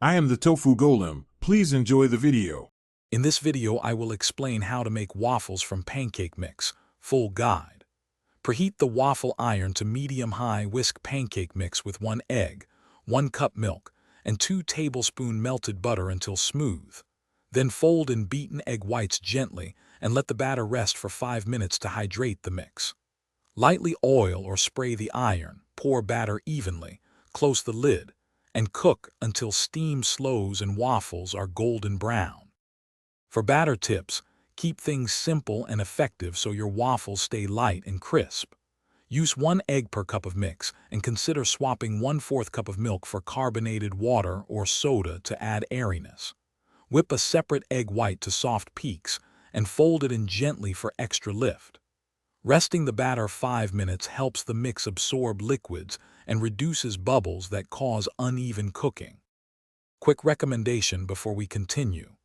I am the Tofu Golem. Please enjoy the video. In this video, I will explain how to make waffles from pancake mix, full guide. Preheat the waffle iron to medium-high, whisk pancake mix with 1 egg, 1 cup milk, and 2 tablespoons melted butter until smooth. Then fold in beaten egg whites gently and let the batter rest for 5 minutes to hydrate the mix. Lightly oil or spray the iron, pour batter evenly, close the lid, and cook until steam slows and waffles are golden brown. For batter tips, keep things simple and effective so your waffles stay light and crisp. Use 1 egg per cup of mix and consider swapping 1/4 cup of milk for carbonated water or soda to add airiness. Whip a separate egg white to soft peaks and fold it in gently for extra lift. Resting the batter 5 minutes helps the mix absorb liquids and reduces bubbles that cause uneven cooking. Quick recommendation before we continue.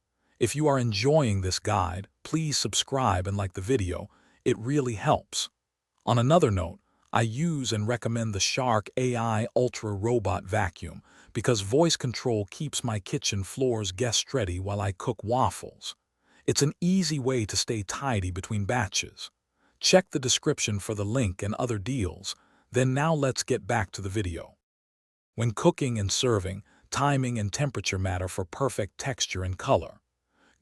If you are enjoying this guide, please subscribe and like the video. It really helps. On another note, I use and recommend the Shark AI Ultra Robot Vacuum because voice control keeps my kitchen floors guest-ready while I cook waffles. It's an easy way to stay tidy between batches. Check the description for the link and other deals. Then now let's get back to the video. When cooking and serving, timing and temperature matter for perfect texture and color.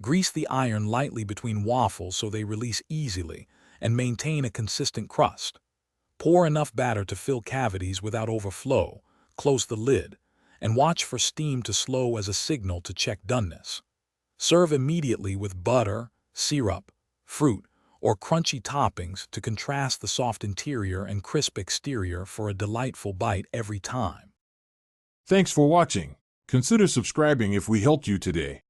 Grease the iron lightly between waffles so they release easily and maintain a consistent crust. Pour enough batter to fill cavities without overflow, close the lid, and watch for steam to slow as a signal to check doneness. Serve immediately with butter, syrup, fruit, or crunchy toppings to contrast the soft interior and crisp exterior for a delightful bite every time. Thanks for watching. Consider subscribing if we helped you today.